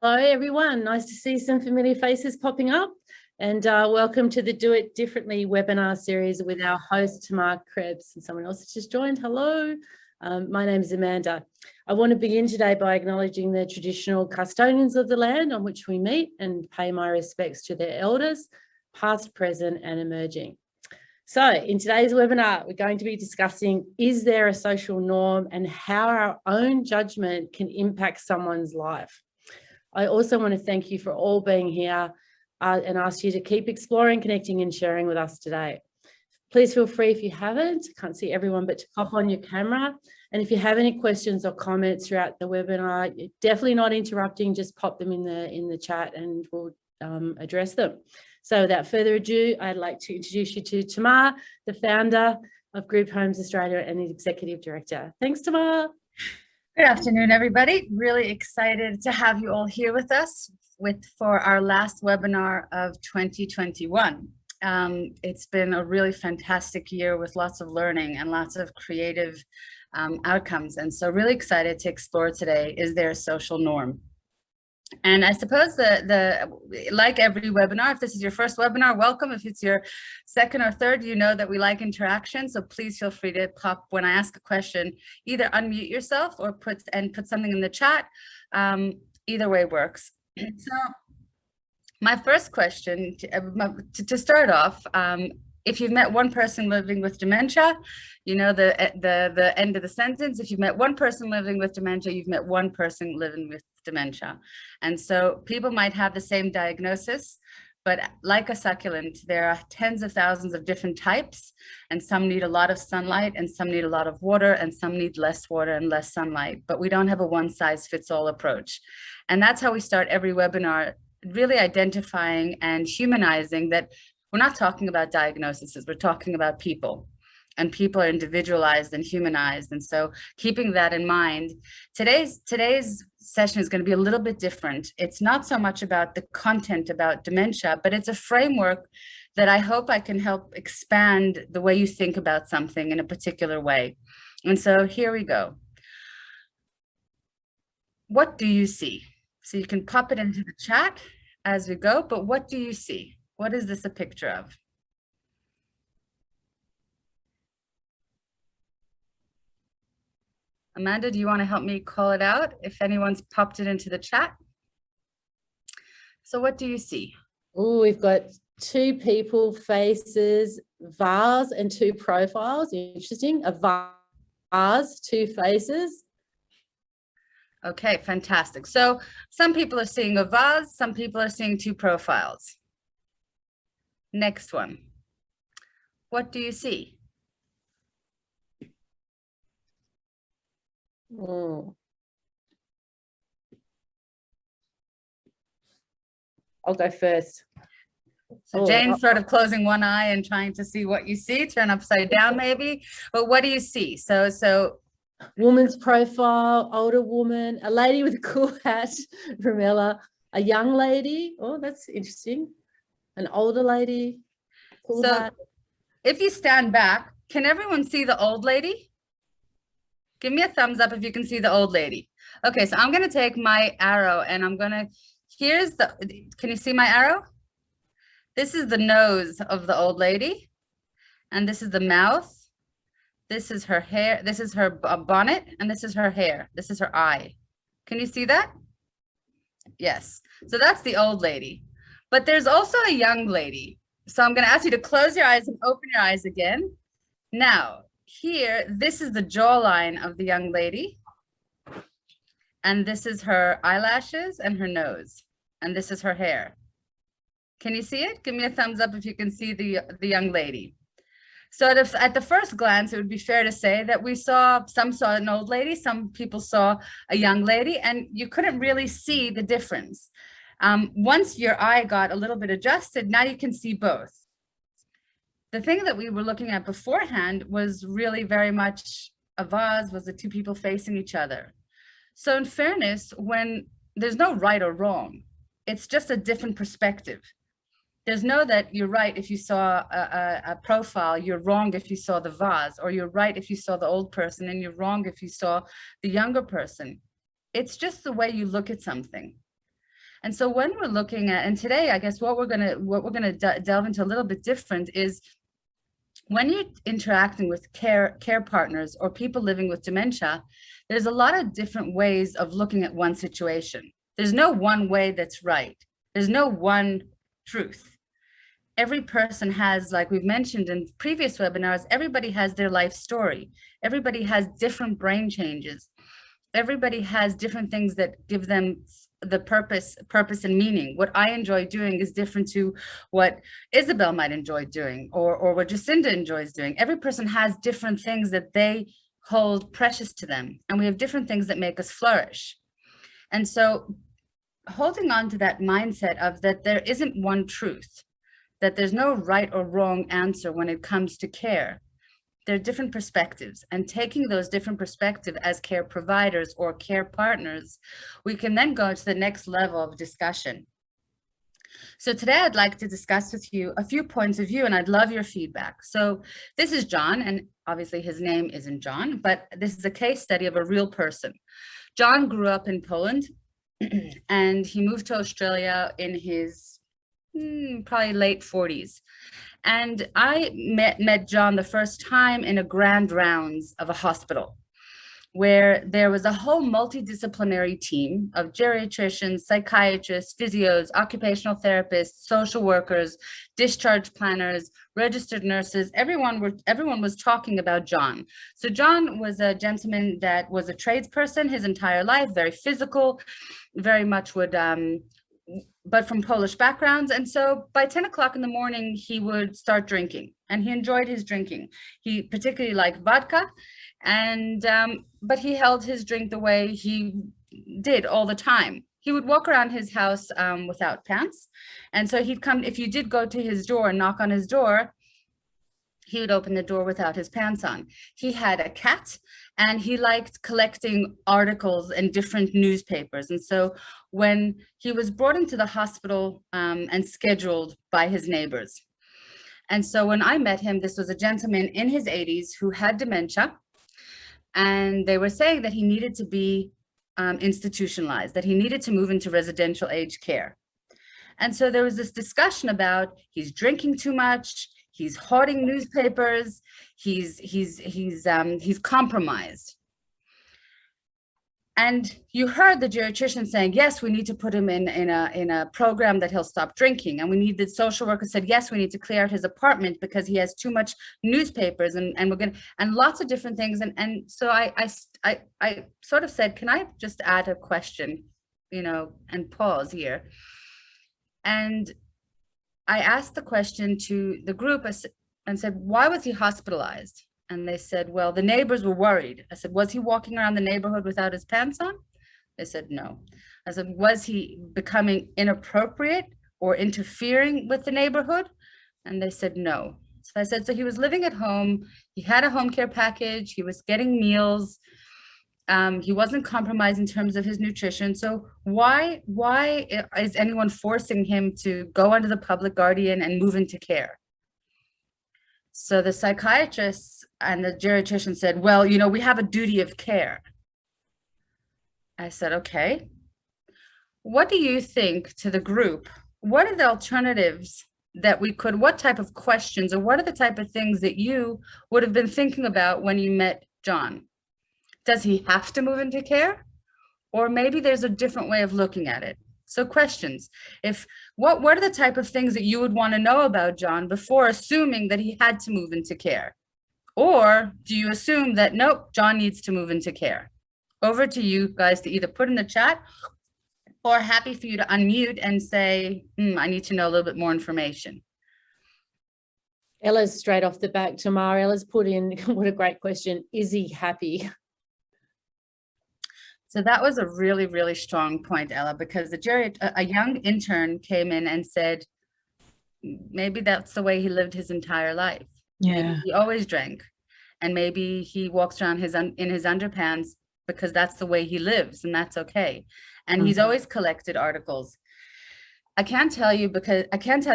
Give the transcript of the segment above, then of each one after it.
Hello, everyone. Nice to see some familiar faces popping up. And welcome to the Do It Differently webinar series with our host, Tamar Krebs. And someone else has just joined. Hello, my name is Amanda. I want to begin today by acknowledging the traditional custodians of the land on which we meet and pay my respects to their elders, past, present, and emerging. So in today's webinar, we're going to be discussing, is there a social norm and how our own judgment can impact someone's life? I also want to thank you for all being here and ask you to keep exploring, connecting and sharing with us today. Please feel free if you haven't, can't see everyone, but to pop on your camera. And if you have any questions or comments throughout the webinar, you're definitely not interrupting, just pop them in the chat and we'll address them. So without further ado, I'd like to introduce you to Tamar, the founder of Group Homes Australia and the Executive Director. Thanks, Tamar. Good afternoon, everybody. Really excited to have you all here with us for our last webinar of 2021. It's been a really fantastic year with lots of learning and lots of creative outcomes. And so really excited to explore today, is there a social norm? And I suppose like every webinar, if this is your first webinar, welcome. If it's your second or third, you know that we like interaction. So please feel free to pop when I ask a question, either unmute yourself or put something in the chat. Either way works. So my first question to start off, if you've met one person living with dementia, you know the end of the sentence. If you've met one person living with dementia, you've met one person living with dementia. And so people might have the same diagnosis, but like a succulent, there are tens of thousands of different types, and some need a lot of sunlight, and some need a lot of water, and some need less water and less sunlight. But we don't have a one-size-fits-all approach. And that's how we start every webinar, really identifying and humanizing that we're not talking about diagnoses, we're talking about people. And people are individualized and humanized. And so keeping that in mind, today's session is going to be a little bit different. It's not so much about the content about dementia, but it's a framework that I hope I can help expand the way you think about something in a particular way. And so here we go. What do you see? So you can pop it into the chat as we go, but what do you see? What is this a picture of? Amanda, do you want to help me call it out if anyone's popped it into the chat? So what do you see? Oh, we've got two people faces, vase and two profiles. Interesting. A vase, two faces. Okay, fantastic. So some people are seeing a vase, some people are seeing two profiles. Next one. What do you see? Oh. I'll go first. So Jane's sort of closing one eye and trying to see what you see, turn upside down maybe. But what do you see? So woman's profile, older woman, a lady with a cool hat from Ella, a young lady. Oh, that's interesting. An older lady, cool hat. If you stand back, can everyone see the old lady? Give me a thumbs up if you can see the old lady. Okay, so I'm gonna take my arrow and I'm gonna, can you see my arrow? This is the nose of the old lady. And this is the mouth. This is her hair. This is her bonnet. And this is her hair. This is her eye. Can you see that? Yes. So that's the old lady. But there's also a young lady. So I'm gonna ask you to close your eyes and open your eyes again. Now, here, this is the jawline of the young lady. And this is her eyelashes and her nose. And this is her hair. Can you see it? Give me a thumbs up if you can see the young lady. So at the first glance, it would be fair to say that some saw an old lady, some people saw a young lady, and you couldn't really see the difference. Once your eye got a little bit adjusted, now you can see both. The thing that we were looking at beforehand was really very much a vase, was the two people facing each other. So in fairness, when there's no right or wrong, it's just a different perspective. There's no that you're right if you saw a profile, you're wrong if you saw the vase, or you're right if you saw the old person and you're wrong if you saw the younger person. It's just the way you look at something. And so when we're looking at, and today, I guess what we're gonna delve into a little bit different is when you're interacting with care partners or people living with dementia, there's a lot of different ways of looking at one situation. There's no one way that's right. There's no one truth. Every person has, like we've mentioned in previous webinars, everybody has their life story. Everybody has different brain changes. Everybody has different things that give them the purpose and meaning. What I enjoy doing is different to what Isabel might enjoy doing, or what Jacinda enjoys doing. Every person has different things that they hold precious to them, and we have different things that make us flourish. And so holding on to that mindset of that there isn't one truth, that there's no right or wrong answer when it comes to care. There are different perspectives, and taking those different perspectives as care providers or care partners, we can then go to the next level of discussion. So today I'd like to discuss with you a few points of view, and I'd love your feedback. So this is John, and obviously his name isn't John, but this is a case study of a real person. John grew up in Poland and he moved to Australia in his probably late 40s. And I met John the first time in a grand rounds of a hospital where there was a whole multidisciplinary team of geriatricians, psychiatrists, physios, occupational therapists, social workers, discharge planners, registered nurses. Everyone was talking about John. So John was a gentleman that was a tradesperson his entire life, very physical, very much would but from Polish backgrounds. And so by 10 o'clock in the morning, he would start drinking, and he enjoyed his drinking. He particularly liked vodka, and but he held his drink the way he did all the time. He would walk around his house without pants. And so he'd come, if you did go to his door and knock on his door, he would open the door without his pants on. He had a cat, and he liked collecting articles and different newspapers. And so when he was brought into the hospital and scheduled by his neighbors. And so when I met him, this was a gentleman in his 80s who had dementia. And they were saying that he needed to be institutionalized, that he needed to move into residential aged care. And so there was this discussion about he's drinking too much, he's hoarding newspapers, he's compromised. And you heard the geriatrician saying, yes, we need to put him in a program that he'll stop drinking. And we need, the social worker said, yes, we need to clear out his apartment because he has too much newspapers, and we're going to, and lots of different things. And so I sort of said, can I just add a question, and pause here. And I asked the question to the group and said, why was he hospitalized? And they said, well, the neighbors were worried. I said, was he walking around the neighborhood without his pants on? They said, no. I said, was he becoming inappropriate or interfering with the neighborhood? And they said, no. So I said, so he was living at home. He had a home care package. He was getting meals. He wasn't compromised in terms of his nutrition. So why is anyone forcing him to go under the public guardian and move into care? So the psychiatrists and the geriatrician said, well, we have a duty of care. I said, okay. What do you think, to the group, what are the alternatives that we could, what type of questions, or what are the type of things that you would have been thinking about when you met John? Does he have to move into care? Or maybe there's a different way of looking at it. So questions, what are the type of things that you would want to know about John before assuming that he had to move into care? Or do you assume that, nope, John needs to move into care? Over to you guys to either put in the chat, or happy for you to unmute and say, I need to know a little bit more information. Ella's straight off the back. Tamara, Ella's put in, what a great question, is he happy? So that was a really, really strong point, Ella, because a young intern came in and said, maybe that's the way he lived his entire life. Yeah. Maybe he always drank, and maybe he walks around in his underpants because that's the way he lives, and that's okay. And he's always collected articles. I can't tell you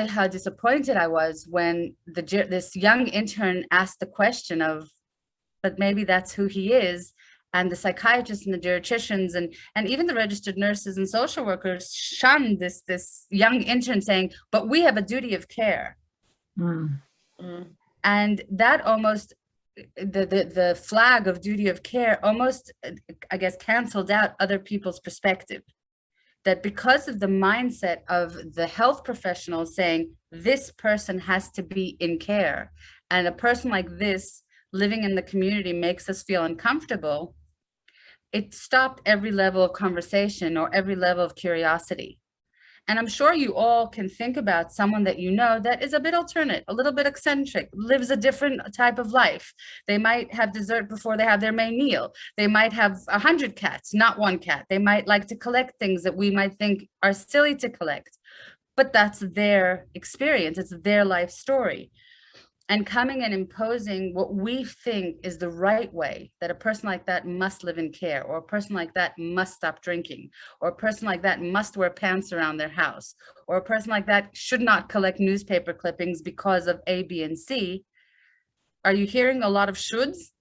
how disappointed I was when this young intern asked the question of, but maybe that's who he is. and the psychiatrists and the geriatricians and even the registered nurses and social workers shunned this young intern, saying, but we have a duty of care. Mm. And that almost, the flag of duty of care almost, I guess, canceled out other people's perspective. That because of the mindset of the health professionals saying this person has to be in care, and a person like this living in the community makes us feel uncomfortable, it stopped every level of conversation or every level of curiosity. And I'm sure you all can think about someone that you know that is a bit alternate, a little bit eccentric, lives a different type of life. They might have dessert before they have their main meal. They might have 100 cats, not one cat. They might like to collect things that we might think are silly to collect, but that's their experience. It's their life story. And coming and imposing what we think is the right way, that a person like that must live in care, or a person like that must stop drinking, or a person like that must wear pants around their house, or a person like that should not collect newspaper clippings because of A, B, and C. Are you hearing a lot of shoulds?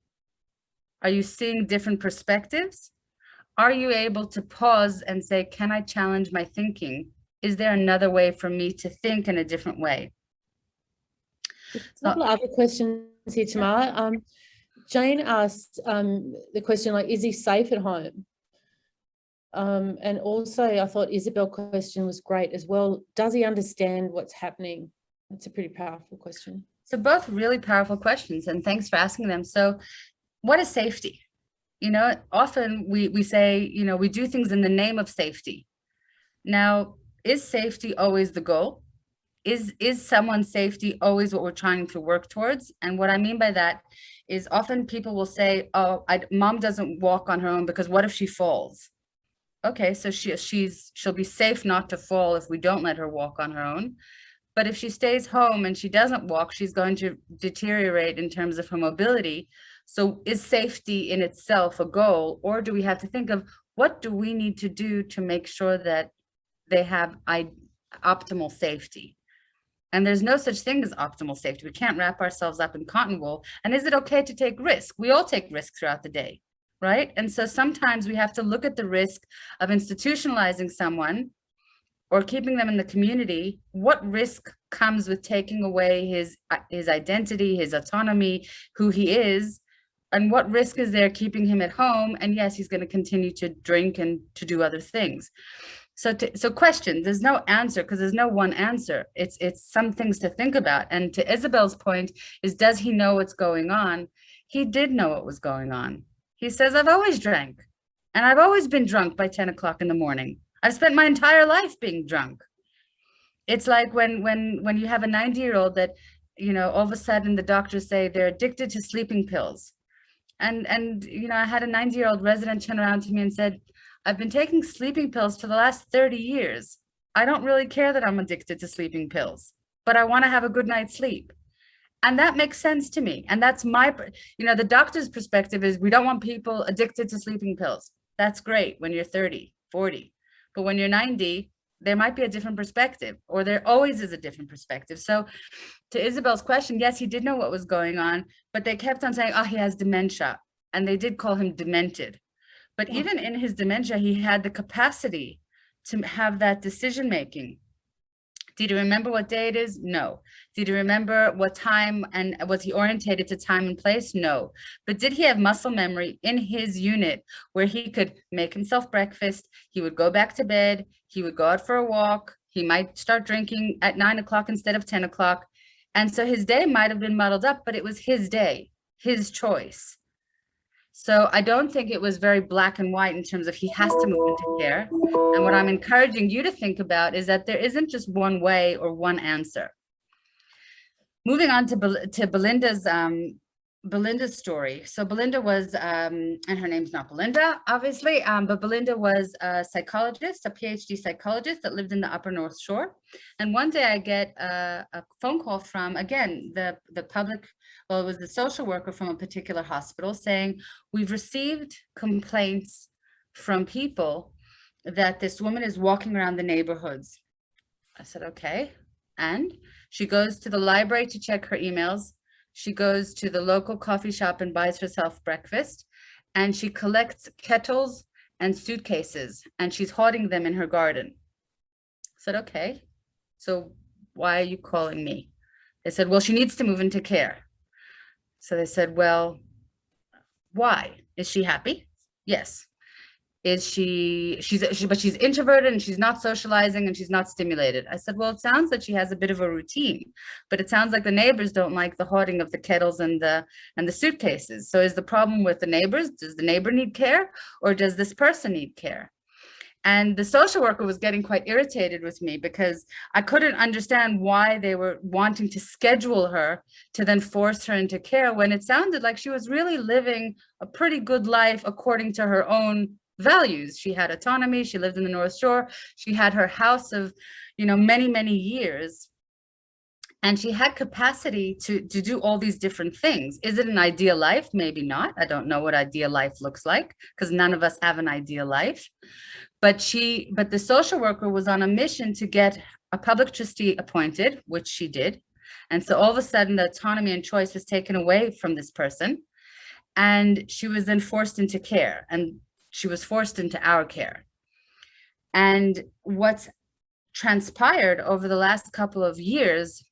Are you seeing different perspectives? Are you able to pause and say, can I challenge my thinking? Is there another way for me to think in a different way? A couple of other questions here, Tamar. Jane asked the question, like, is he safe at home? And also I thought Isabel's question was great as well. Does he understand what's happening? That's a pretty powerful question. So both really powerful questions, and thanks for asking them. So what is safety? You know, often we say, you know, we do things in the name of safety. Now, is safety always the goal? Is someone's safety always what we're trying to work towards? And what I mean by that is often people will say, oh, mom doesn't walk on her own because what if she falls? Okay, so she'll be safe not to fall if we don't let her walk on her own. But if she stays home and she doesn't walk, she's going to deteriorate in terms of her mobility. So is safety in itself a goal, or do we have to think of what do we need to do to make sure that they have optimal safety? And there's no such thing as optimal safety. We can't wrap ourselves up in cotton wool. And is it okay to take risk? We all take risks throughout the day, right? And so sometimes we have to look at the risk of institutionalizing someone or keeping them in the community. What risk comes with taking away his identity, his autonomy, who he is? And what risk is there keeping him at home? And yes, he's going to continue to drink and to do other things. So questions, there's no answer because there's no one answer. It's some things to think about. And to Isabel's point is, does he know what's going on? He did know what was going on. He says, I've always drank, and I've always been drunk by 10 o'clock in the morning. I've spent my entire life being drunk. It's like when you have a 90-year-old that, you know, all of a sudden the doctors say they're addicted to sleeping pills. And you know, I had a 90-year-old resident turn around to me and said, I've been taking sleeping pills for the last 30 years. I don't really care that I'm addicted to sleeping pills, but I want to have a good night's sleep. And that makes sense to me. And that's my, you know, the doctor's perspective is we don't want people addicted to sleeping pills. That's great when you're 30, 40. But when you're 90, there might be a different perspective, or there always is a different perspective. So to Isabel's question, yes, he did know what was going on, but they kept on saying, oh, he has dementia. And they did call him demented. But even in his dementia, he had the capacity to have that decision making. Did he remember what day it is? No. Did he remember what time, and was he orientated to time and place? No. But did he have muscle memory in his unit where he could make himself breakfast? He would go back to bed. He would go out for a walk. He might start drinking at 9 o'clock instead of 10 o'clock. And so his day might have been muddled up, but it was his day, his choice. So I don't think it was very black and white in terms of he has to move into care. And what I'm encouraging you to think about is that there isn't just one way or one answer. Moving on to Belinda's story. So Belinda was, and her name's not Belinda, obviously, but Belinda was a psychologist, a PhD psychologist that lived in the Upper North Shore. And one day I get a phone call from, again, the public, well, it was the social worker from a particular hospital saying, we've received complaints from people that this woman is walking around the neighborhoods. I said, okay. And she goes to the library to check her emails. She goes to the local coffee shop and buys herself breakfast. and she collects kettles and suitcases, and she's hoarding them in her garden. I said, okay, so why are you calling me? They said, well, she needs to move into care. So they said, well, why? Is she happy? Yes. Is but she's introverted and she's not socializing and she's not stimulated. I said, well, it sounds like she has a bit of a routine, but it sounds like the neighbors don't like the hoarding of the kettles and the suitcases. So is the problem with the neighbors? Does the neighbor need care, or does this person need care? And the social worker was getting quite irritated with me because I couldn't understand why they were wanting to schedule her to then force her into care, when it sounded like she was really living a pretty good life according to her own values. She had autonomy. She lived in the North Shore. She had her house of, many, many years. And she had capacity to do all these different things. Is it an ideal life? Maybe not. I don't know what ideal life looks like, because none of us have an ideal life. But the social worker was on a mission to get a public trustee appointed, which she did. And so all of a sudden the autonomy and choice was taken away from this person. And she was then forced into care, and she was forced into our care. And what's transpired over the last couple of years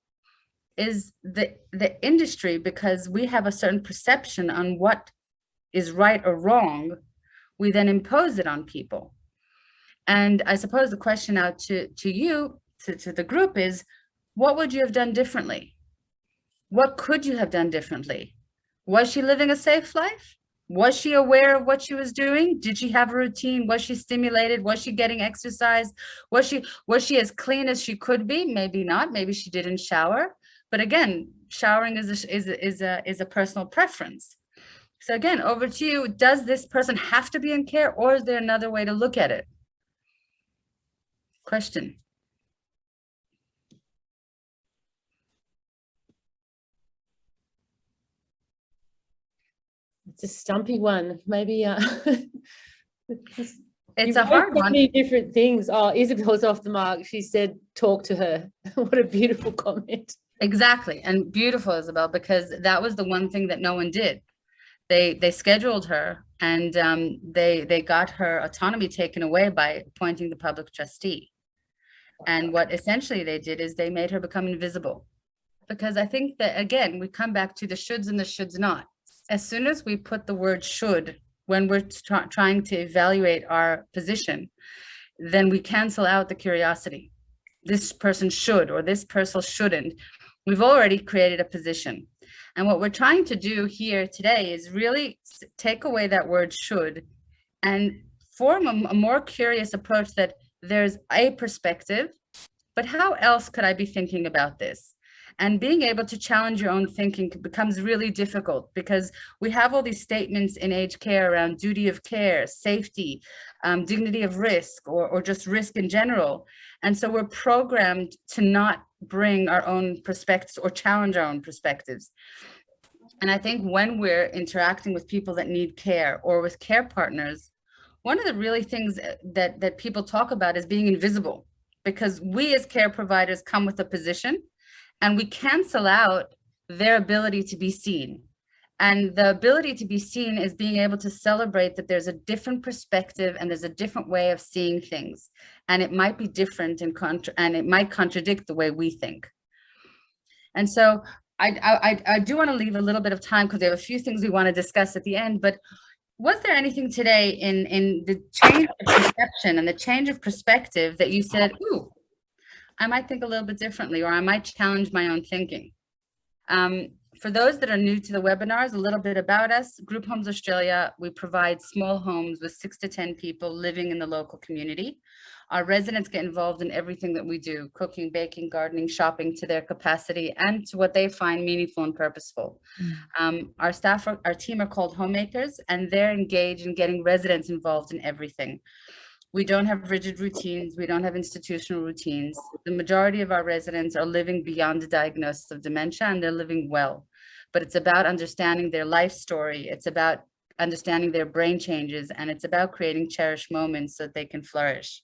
is the industry, because we have a certain perception on what is right or wrong, we then impose it on people. And I suppose the question out to you, to the group, is what would you have done differently? What could you have done differently? Was she living a safe life? Was she aware of what she was doing? Did she have a routine? Was she stimulated? Was she getting exercise? Was she as clean as she could be? Maybe not. Maybe she didn't shower. But again, showering is a personal preference. So again, over to you. Does this person have to be in care, or is there another way to look at it? Question. It's a stumpy one. Maybe it's a hard one. Many different things. Oh, Isabel's off the mark. She said, talk to her. What a beautiful comment. Exactly. And beautiful, Isabel, because that was the one thing that no one did. They scheduled her, and they got her autonomy taken away by appointing the public trustee. And what essentially they did is they made her become invisible. Because I think that, again, we come back to the shoulds and the shoulds not. As soon as we put the word should when we're trying to evaluate our position, then we cancel out the curiosity. This person should, or this person shouldn't. We've already created a position. And what we're trying to do here today is really take away that word should and form a more curious approach, that there's a perspective, but how else could I be thinking about this? And being able to challenge your own thinking becomes really difficult, because we have all these statements in aged care around duty of care, safety, dignity of risk, or just risk in general. And so we're programmed to not bring our own perspectives or challenge our own perspectives. And I think when we're interacting with people that need care, or with care partners, one of the really things that people talk about is being invisible, because we as care providers come with a position, and we cancel out their ability to be seen. And the ability to be seen is being able to celebrate that there's a different perspective and there's a different way of seeing things. And it might be different and it might contradict the way we think. And so I do want to leave a little bit of time, because we have a few things we want to discuss at the end. But was there anything today in the change of perception and the change of perspective that you said, ooh, I might think a little bit differently, or I might challenge my own thinking? For those that are new to the webinars, a little bit about us. Group Homes Australia, we provide small homes with 6 to 10 people living in the local community. Our residents get involved in everything that we do: cooking, baking, gardening, shopping, to their capacity and to what they find meaningful and purposeful. Our team are called homemakers, and they're engaged in getting residents involved in everything. We don't have rigid routines. We don't have institutional routines. The majority of our residents are living beyond the diagnosis of dementia, and they're living well. But it's about understanding their life story. It's about understanding their brain changes, and it's about creating cherished moments so that they can flourish.